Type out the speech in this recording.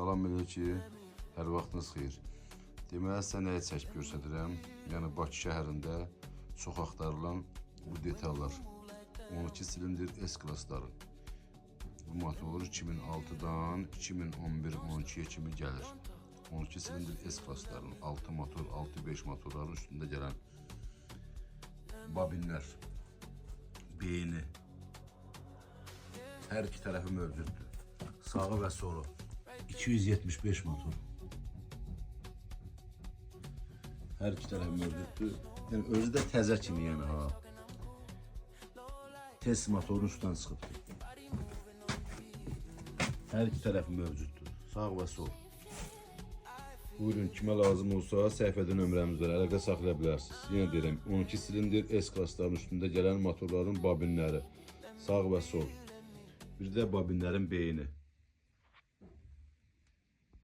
Salam elə ki, hər vaxtınız xeyir. Deməli, sizə nəyə çəkib göstərirəm? Yəni, Bakı şəhərində çox axtarılan bu detallar. 12 silindir S-klassların. Bu motor 2006-dan 2011-12-yə kimi gəlir. 12 silindir S-klassların, 6 motor, 6-5 motorların üstündə gələn babinlər, beyni, hər iki tərəfi mövcuddur. Sağı və solu 275 motor. Hər iki tərəfi mövcuddur. Yəni, özü də təzə kimi, yəni ha. Test motorun üstündən çıxıbdır. Hər iki tərəfi mövcuddur. Sağ və sol. Buyurun, kimə lazım olsa səhifədə nömrəmiz var, əlaqə saxlaya bilərsiniz. Yenə deyirəm, 12 silindir S-klassların üstündə gələn motorların babinləri, sağ və sol. Bir də babinlərin beyni.